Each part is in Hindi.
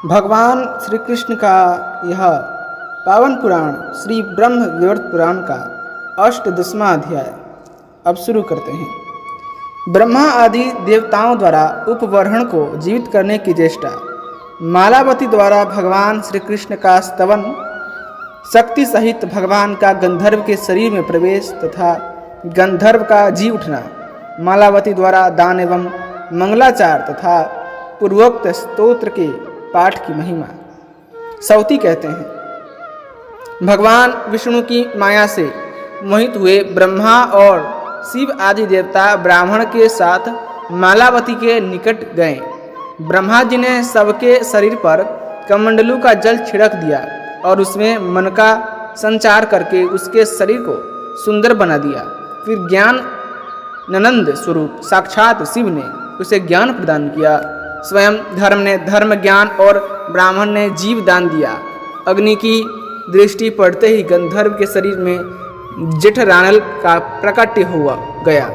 भगवान श्री कृष्ण का यह पावन पुराण श्री ब्रह्म विवर्त पुराण का 18वां अध्याय अब शुरू करते हैं। ब्रह्मा आदि देवताओं द्वारा उपवरण को जीवित करने की चेष्टा, मालावती द्वारा भगवान श्री कृष्ण का स्तवन, शक्ति सहित भगवान का गंधर्व के शरीर में प्रवेश तथा गंधर्व का जी उठना, मालावती द्वारा दान एवं मंगलाचार तथा पूर्वोक्त स्तोत्र के पाठ की महिमा। सौती कहते हैं, भगवान विष्णु की माया से मोहित हुए ब्रह्मा और शिव आदि देवता ब्राह्मण के साथ मालावती के निकट गए। ब्रह्मा जी ने सबके शरीर पर कमंडलू का जल छिड़क दिया और उसमें मन का संचार करके उसके शरीर को सुंदर बना दिया। फिर ज्ञान ननंद स्वरूप साक्षात शिव ने उसे ज्ञान प्रदान किया। स्वयं धर्म ने धर्म ज्ञान और ब्राह्मण ने जीव दान दिया। अग्नि की दृष्टि पड़ते ही गंधर्व के शरीर में जेठरानल का प्रकट हुआ गया।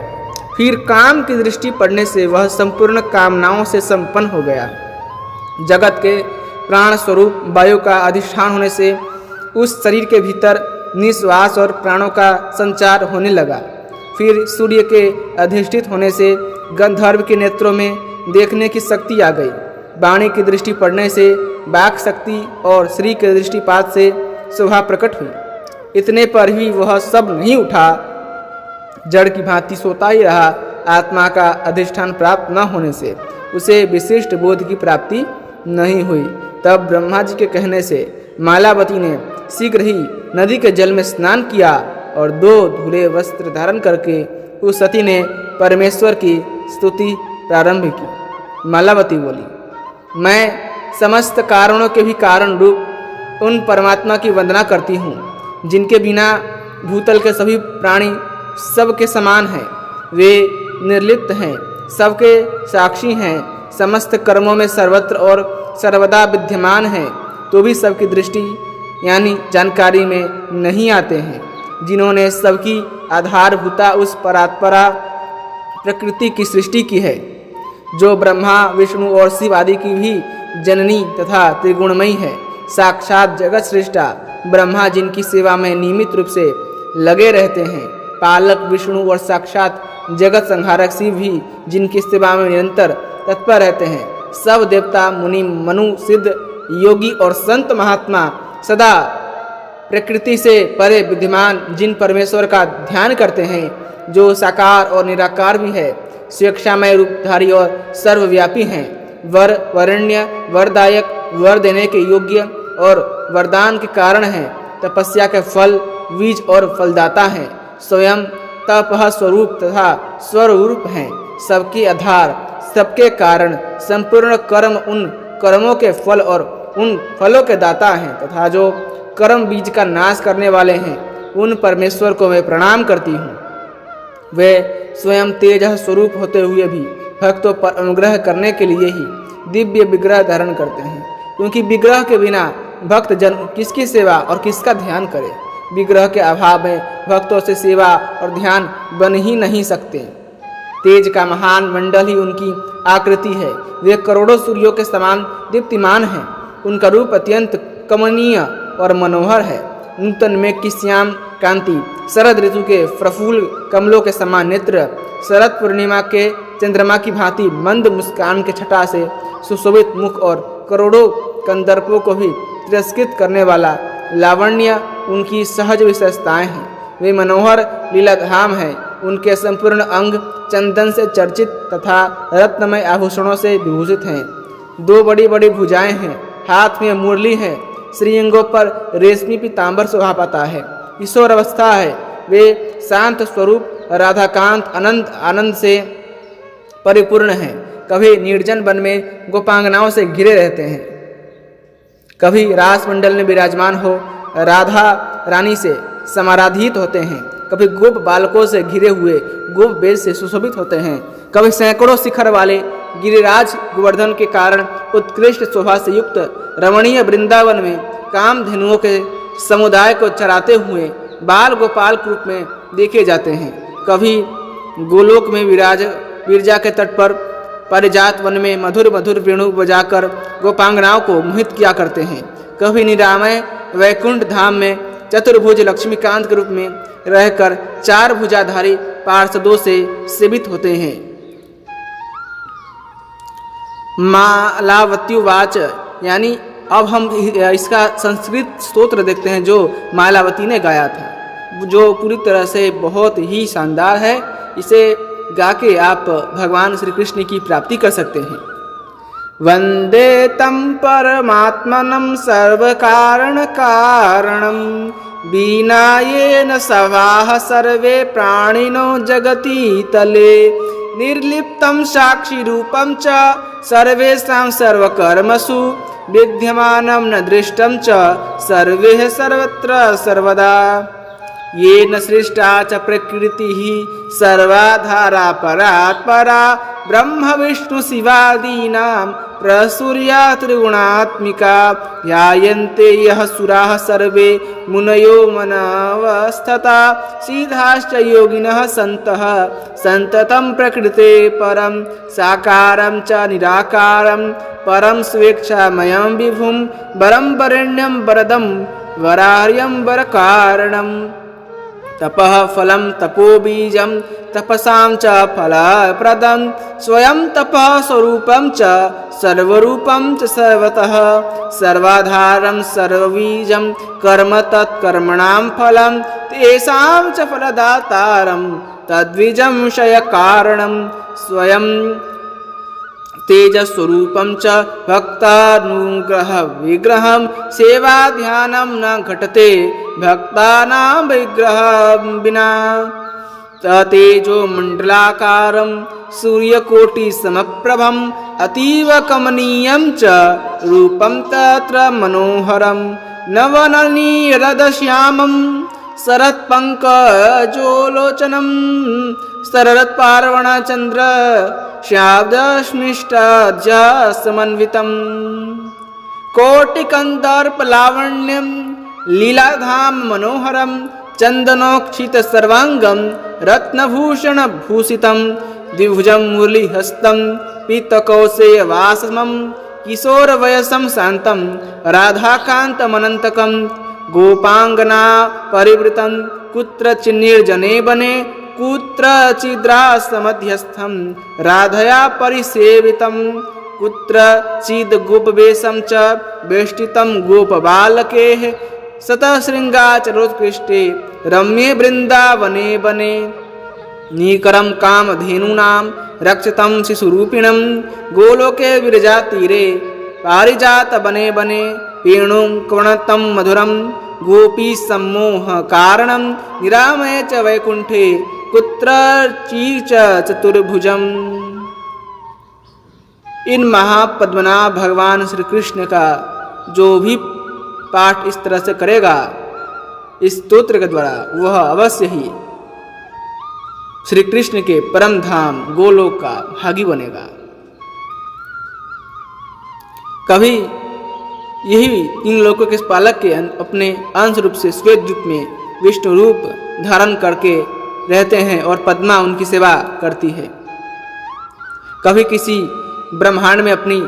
फिर काम की दृष्टि पड़ने से वह संपूर्ण कामनाओं से संपन्न हो गया। जगत के प्राण स्वरूप वायु का अधिष्ठान होने से उस शरीर के भीतर निश्वास और प्राणों का संचार होने लगा। फिर सूर्य के अधिष्ठित होने से गंधर्व के नेत्रों में देखने की शक्ति आ गई। वाणी की दृष्टि पड़ने से वाक शक्ति और श्री के दृष्टिपात से शोभा प्रकट हुई। इतने पर ही वह सब नहीं उठा, जड़ की भांति सोता ही रहा। आत्मा का अधिष्ठान प्राप्त न होने से उसे विशिष्ट बोध की प्राप्ति नहीं हुई। तब ब्रह्मा जी के कहने से मालावती ने शीघ्र ही नदी के जल में स्नान किया और 2 धुले वस्त्र धारण करके उस सती ने परमेश्वर की स्तुति प्रारंभ की। मालावती बोली, मैं समस्त कारणों के भी कारण रूप उन परमात्मा की वंदना करती हूँ, जिनके बिना भूतल के सभी प्राणी सबके समान हैं। वे निर्लिप्त हैं, सबके साक्षी हैं, समस्त कर्मों में सर्वत्र और सर्वदा विद्यमान हैं, तो भी सबकी दृष्टि यानी जानकारी में नहीं आते हैं। जिन्होंने सबकी आधारभूता उस परात्परा प्रकृति की सृष्टि की है, जो ब्रह्मा विष्णु और शिव आदि की भी जननी तथा त्रिगुणमयी है। साक्षात जगत सृष्टा ब्रह्मा जिनकी सेवा में नियमित रूप से लगे रहते हैं, पालक विष्णु और साक्षात जगत संहारक शिव भी जिनकी सेवा में निरंतर तत्पर रहते हैं। सब देवता मुनि मनु सिद्ध योगी और संत महात्मा सदा प्रकृति से परे विद्यमान जिन परमेश्वर का ध्यान करते हैं, जो साकार और निराकार भी है, स्वेच्छामय रूपधारी और सर्वव्यापी हैं, वर वरण्य वरदायक, वर देने के योग्य और वरदान के कारण हैं, तपस्या के फल बीज और फलदाता हैं, स्वयं तपः स्वरूप तथा स्वरूप हैं, सबके आधार सबके कारण, संपूर्ण कर्म उन कर्मों के फल और उन फलों के दाता हैं, तथा जो कर्म बीज का नाश करने वाले हैं, उन परमेश्वर को मैं प्रणाम करती हूँ। वे स्वयं तेज स्वरूप होते हुए भी भक्तों पर अनुग्रह करने के लिए ही दिव्य विग्रह धारण करते हैं, क्योंकि विग्रह के बिना भक्त जन किसकी सेवा और किसका ध्यान करे। विग्रह के अभाव में भक्तों से सेवा और ध्यान बन ही नहीं सकते। तेज का महान मंडल ही उनकी आकृति है। वे करोड़ों सूर्यों के समान दीप्तिमान हैं। उनका रूप अत्यंत कमनीय और मनोहर है। नूतन मेघ की श्याम कांति, शरद ऋतु के प्रफुल्ल कमलों के समान नेत्र, शरद पूर्णिमा के चंद्रमा की भांति मंद मुस्कान के छटा से सुशोभित मुख और करोड़ों कंदर्पों को भी तिरस्कृत करने वाला लावण्य उनकी सहज विशेषताएं हैं। वे मनोहर लीलाधाम हैं। उनके संपूर्ण अंग चंदन से चर्चित तथा रत्नमय आभूषणों से विभूषित हैं। 2 बड़ी बड़ी भुजाएं हैं, हाथ में मुरली है, श्रीअंगों पर रेशमी पीताम्बर शोभा पाता है, किशोर अवस्था है। वे शांत स्वरूप राधाकांत अनंत आनंद से परिपूर्ण हैं। कभी निर्जन वन में गोपांगनाओं से घिरे रहते हैं, कभी रास मंडल में विराजमान हो राधा रानी से समाराधित होते हैं, कभी गोप बालकों से घिरे हुए गोप वेद से सुशोभित होते हैं, कभी सैकड़ों शिखर वाले गिरिराज गोवर्धन के कारण उत्कृष्ट शोभा से युक्त रमणीय वृंदावन में कामधेनुओं के समुदाय को चराते हुए बाल गोपाल के रूप में देखे जाते हैं। कभी गोलोक में विरजा के तट पर पारिजात वन में मधुर मधुर वेणु बजाकर गोपांगनाओं को मोहित किया करते हैं। कभी निरामय वैकुंठ धाम में चतुर्भुज लक्ष्मीकांत के रूप में रहकर 4 भुजाधारी पार्षदों से सेवित होते हैं। मालावत्युवाच, यानी अब हम इसका संस्कृत स्तोत्र देखते हैं जो मालावती ने गाया था, जो पूरी तरह से बहुत ही शानदार है। इसे गा के आप भगवान श्री कृष्ण की प्राप्ति कर सकते हैं। वंदे तं परमात्मनं सर्वकारण कारणं बिना येन सवाह सर्वे प्राणिनो जगति तले निर्लिप्तं साक्षी रूपं च सर्वेषां सर्वकर्मसु विद्यमानं न दृष्टं च सर्वे सर्वत्र सर्वदा येन सृष्टा च प्रकृतिः सर्वाधारा परात्परा ब्रह्म विष्णु शिवादीनां प्रसूर्या त्रिगुणात्मिका ध्यायन्ते यः सुराः सर्वे मुनयो मनवस्थता सिद्धाश्च योगिनः सन्तः सन्ततं प्रकृते परं साकारं च निराकारं परं स्वेच्छामयं विभुं वरं वरेण्यं वरदं वरार्यं वरकारणम् तपः फलं तपोबीजं तपसां च फलप्रदं स्वयं तपः स्वरूपं च सर्वरूपं च सर्वतः सर्वाधारं सर्वबीजं कर्म तत्कर्मणां फलं तेषां च फलदातारं तद्बीजं क्षयकारणं स्वयं तेजस्वरूपं च भक्तानुग्रह विग्रहं सेवा ध्यानं न घटते भक्तानां विग्रहं विना तेजो मंडलाकारं सूर्यकोटि समप्रभं अतीव कमनीयं च रूपं तत्र मनोहरं नवननीरदश्यामं शरत्पङ्कजोलोचनं शरत्पार्वणचन्द्र श्याब्दस्मिष्टाध्यासमन्वितं कोटिकन्दर्पलावण्यं लीलाधाम मनोहरं चन्दनोक्षित सर्वांगं रत्नभूषणभूषितं द्विभुजं मुरलीहस्तं पीतकौशेयवासमं किशोरवयसं शान्तं राधाकान्तमनन्तकं गोपाङ्गना परिवृतं कुत्रचिन्निर्जने वने कुत्रचिद्रासमध्यस्थं राधया परिसेवितं कुत्रचिद्गोपवेशं च वेष्टितं गोपबालकैः शतशृङ्गाचरोत्कृष्टे रम्ये वृन्दावने वने नीकरं कामधेनूनां रक्षितं शिशुरूपिणं गोलोके विरजातीरे पारिजातवने वने वेणुं कर्णतं मधुरं गोपीसम्मोहकारणं निरामये च वैकुण्ठे कुत्रचित् चतुर्भुजम्। इन महापद्मनाभ भगवान श्री कृष्ण का जो भी पाठ इस तरह से करेगा इस स्तोत्र के द्वारा, वह अवश्य ही श्री कृष्ण के परम धाम गोलोक का भागी बनेगा। कभी यही इन लोकों के पालक के अपने अंश रूप से श्वेत रूप में विष्णु रूप धारण करके रहते हैं और पद्मा उनकी सेवा करती है। कभी किसी ब्रह्मांड में अपनी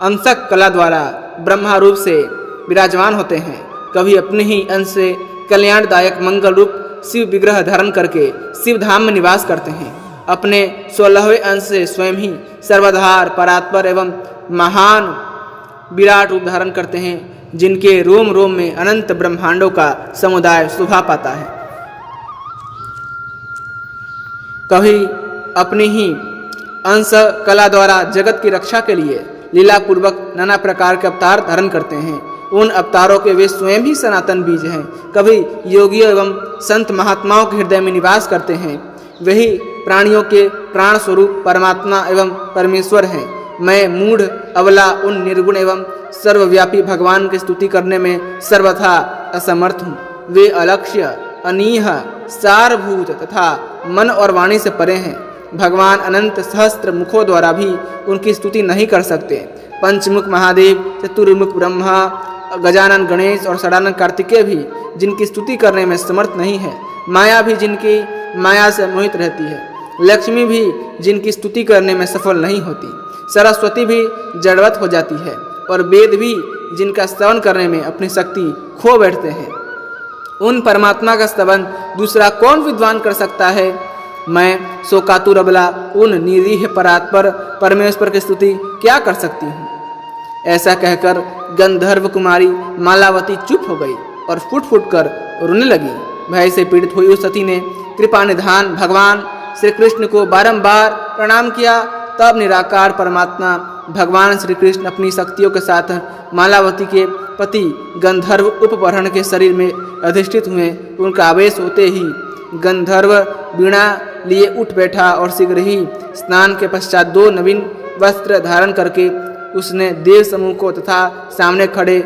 अंशक कला द्वारा ब्रह्मा रूप से विराजमान होते हैं, कभी अपने ही अंश से कल्याणदायक मंगल रूप शिव विग्रह धारण करके शिव धाम में निवास करते हैं। अपने 16वें अंश से स्वयं ही सर्वाधार परात्पर एवं महान विराट रूप धारण करते हैं, जिनके रोम रोम में अनंत ब्रह्मांडों का समुदाय शोभा पाता है। कभी अपनी ही अंश कला द्वारा जगत की रक्षा के लिए लीला पूर्वक नाना प्रकार के अवतार धारण करते हैं। उन अवतारों के वे स्वयं ही सनातन बीज हैं। कभी योगियों एवं संत महात्माओं के हृदय में निवास करते हैं। वही प्राणियों के प्राण स्वरूप परमात्मा एवं परमेश्वर हैं। मैं मूढ़ अबला उन निर्गुण एवं सर्वव्यापी भगवान की स्तुति करने में सर्वथा असमर्थ हूँ। वे अलक्ष्य, अनीह, सारभूत तथा मन और वाणी से परे हैं। भगवान अनंत सहस्त्र मुखों द्वारा भी उनकी स्तुति नहीं कर सकते। पंचमुख महादेव, चतुर्मुख ब्रह्मा, गजानन गणेश और षडानन कार्तिकेय भी जिनकी स्तुति करने में समर्थ नहीं है। माया भी जिनकी माया से मोहित रहती है। लक्ष्मी भी जिनकी स्तुति करने में सफल नहीं होती, सरस्वती भी जड़वत हो जाती है और वेद भी जिनका स्तवन करने में अपनी शक्ति खो बैठते हैं। उन परमात्मा का स्तवन दूसरा कौन विद्वान कर सकता है? मैं शोकातुर अबला उन निरीह परात्पर परमेश्वर की स्तुति क्या कर सकती हूँ? ऐसा कहकर गंधर्व कुमारी मालावती चुप हो गई और फुट फुट कर रोने लगी। भय से पीड़ित हुई उस सती ने कृपा निधान भगवान श्री कृष्ण को बारंबार प्रणाम किया। तब निराकार परमात्मा भगवान श्री कृष्ण अपनी शक्तियों के साथ मालावती के पति गंधर्व उपबरण के शरीर में अधिष्ठित हुए। उनका आवेश होते ही गंधर्व वीणा लिए उठ बैठा और शीघ्र ही स्नान के पश्चात 2 नवीन वस्त्र धारण करके उसने देव समूह को तथा सामने खड़े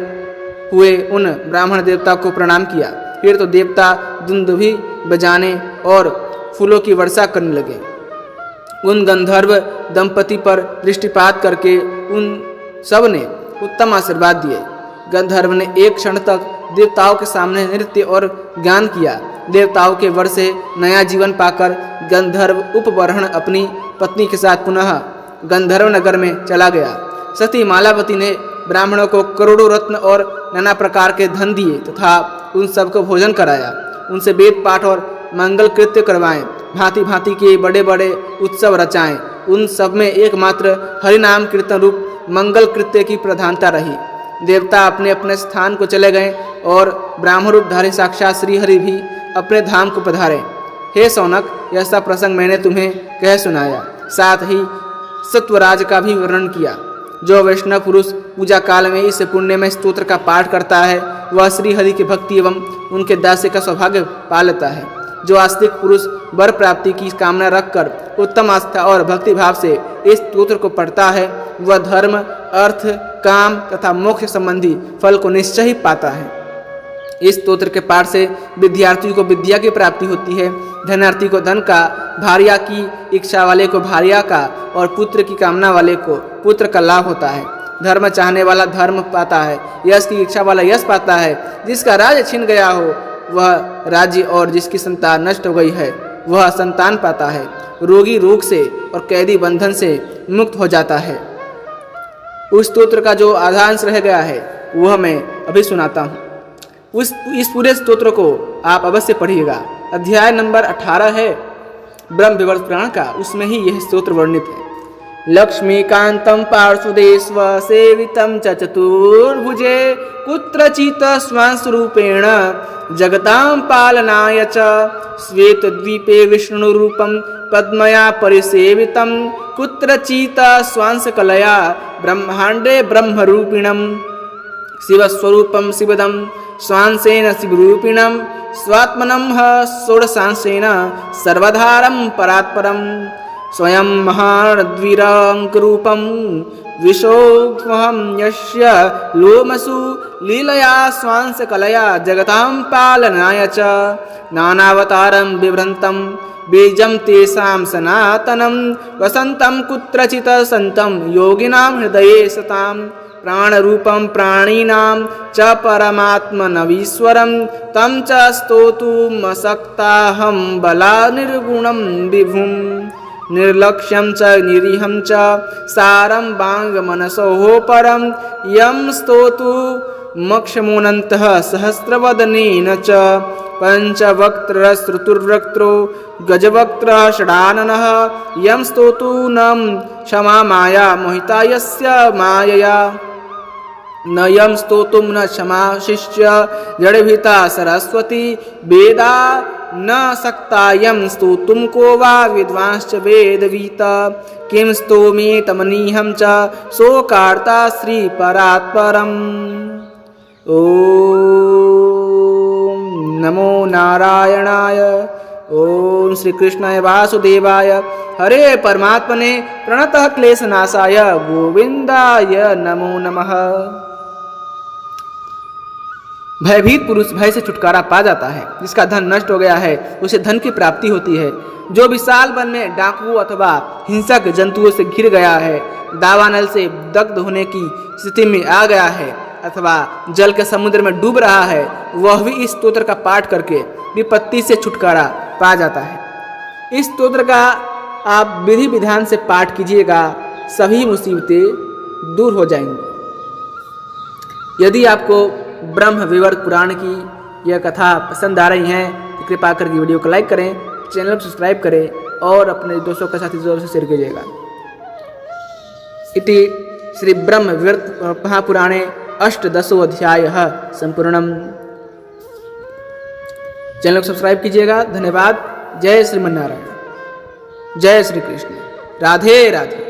हुए उन ब्राह्मण देवता को प्रणाम किया। फिर तो देवता दुंदुभी बजाने और फूलों की वर्षा करने लगे। उन गंधर्व दंपति पर दृष्टिपात करके उन सब ने उत्तम आशीर्वाद दिए। गंधर्व ने एक क्षण तक देवताओं के सामने नृत्य और गान किया। देवताओं के वर से नया जीवन पाकर गंधर्व उपबरण अपनी पत्नी के साथ पुनः गंधर्व नगर में चला गया। सती मालावती ने ब्राह्मणों को करोड़ों रत्न और नाना प्रकार के धन दिए तथा उन सबको भोजन कराया। उनसे वेद पाठ और मंगल कृत्य करवाएं, भांति भांति के बड़े बड़े उत्सव रचाएं। उन सब में एकमात्र हरिनाम कीर्तन रूप मंगल कृत्य की प्रधानता रही। देवता अपने अपने स्थान को चले गए और ब्राह्मण रूपधारी साक्षात श्री हरि भी अपने धाम को पधारे। हे सौनक, यह सब प्रसंग मैंने तुम्हें कह सुनाया, साथ ही सत्वराज का भी वर्णन किया। जो वैष्णव पुरुष पूजा काल में इस पुण्य में स्तोत्र का पाठ करता है वह श्री हरि की भक्ति एवं उनके दास्य का सौभाग्य पा लेता है। जो आस्तिक पुरुष वर प्राप्ति की कामना रखकर उत्तम आस्था और भक्ति भाव से इस स्तोत्र को पढ़ता है वह धर्म, अर्थ, काम तथा मोक्ष संबंधी फल को निश्चय ही पाता है। इस स्तोत्र के पाठ से विद्यार्थी को विद्या की प्राप्ति होती है, धनार्थी को धन का, भार्या की इच्छा वाले को भार्या का और पुत्र की कामना वाले को पुत्र का लाभ होता है। धर्म चाहने वाला धर्म पाता है, यश की इच्छा वाला यश पाता है। जिसका राज्य छिन गया हो वह राज्य और जिसकी संतान नष्ट हो गई है वह संतान पाता है। रोगी रोग से और कैदी बंधन से मुक्त हो जाता है। उस स्तोत्र का जो आधांश रह गया है वह मैं अभी सुनाता हूँ। इस पूरे स्तोत्र को आप अवश्य पढ़िएगा। अध्याय नंबर 18 है ब्रह्म विवर्त पुराण का, उसमें ही यह स्तोत्र वर्णित है। लक्ष्मीकान्तं पार्श्वदेश्व सेवितं च चतुर्भुजे कुत्रचित् स्वांशरूपेण जगतां पालनाय च श्वेतद्वीपे विष्णुरूपं पद्मया परिसेवितं कुत्रचित् स्वांशकलया ब्रह्माण्डे ब्रह्मरूपिणं शिवस्वरूपं शिवदं स्वांसेन शिवरूपिणं स्वात्मनं षोडशांशेन सर्वधारं परात्परं स्वयं महाद्विराङ्करूपं विशोऽहं यस्य लोमसु लीलया स्वांशकलया जगतां पालनाय च नानावतारं बिभ्रन्तं बीजं तेषां सनातनं वसन्तं कुत्रचित् सन्तं योगिनां हृदये सतां प्राणरूपं प्राणिनां च परमात्मनवीश्वरं तं च स्तोतुमशक्ताहं बलानिर्गुणं विभुं निर्लक्ष्यं च निरीहं च सारं वाङ्मनसोः परं यं स्तोतुमक्षमोऽनन्तः सहस्रवदनेन च पञ्चवक्त्रश्रुतुर्वक्त्रो गजवक्त्रः षडाननः यं स्तोतूनं क्षमा माया मोहिता यस्य मायया न यं स्तोतुं न क्षमा शिष्य जड़भीता सरस्वती वेदा न शक्तायं स्तोतुं को वा विद्वांश्च वेदवीत किं स्तोमे तमनीहं च शोकार्ता श्रीपरात्परम्। ओम नमो नारायणाय। ओम श्री कृष्णाय वासुदेवाय हरे परमात्मने प्रणतः क्लेशनाशाय गोविंदाय नमो नमः। भयभीत पुरुष भय से छुटकारा पा जाता है। जिसका धन नष्ट हो गया है उसे धन की प्राप्ति होती है। जो विशाल वन में डाकू अथवा हिंसक जंतुओं से घिर गया है, दावानल से दग्ध होने की स्थिति में आ गया है अथवा जल के समुद्र में डूब रहा है, वह भी इस स्तोत्र का पाठ करके विपत्ति से छुटकारा पा जाता है। इस स्तोत्र का आप विधि विधान से पाठ कीजिएगा, सभी मुसीबतें दूर हो जाएंगी। यदि आपको ब्रह्म विवर्त पुराण की यह कथा पसंद आ रही है तो कृपा करके वीडियो को लाइक करें, चैनल को सब्सक्राइब करें और अपने दोस्तों के साथ जोर से शेयर कीजिएगा। इति श्री ब्रह्म विवर्त महापुराणे अष्टदशोऽध्यायः संपूर्णम। चैनल को सब्सक्राइब कीजिएगा। धन्यवाद। जय श्रीमन्नारायण, जय श्री कृष्ण, राधे राधे।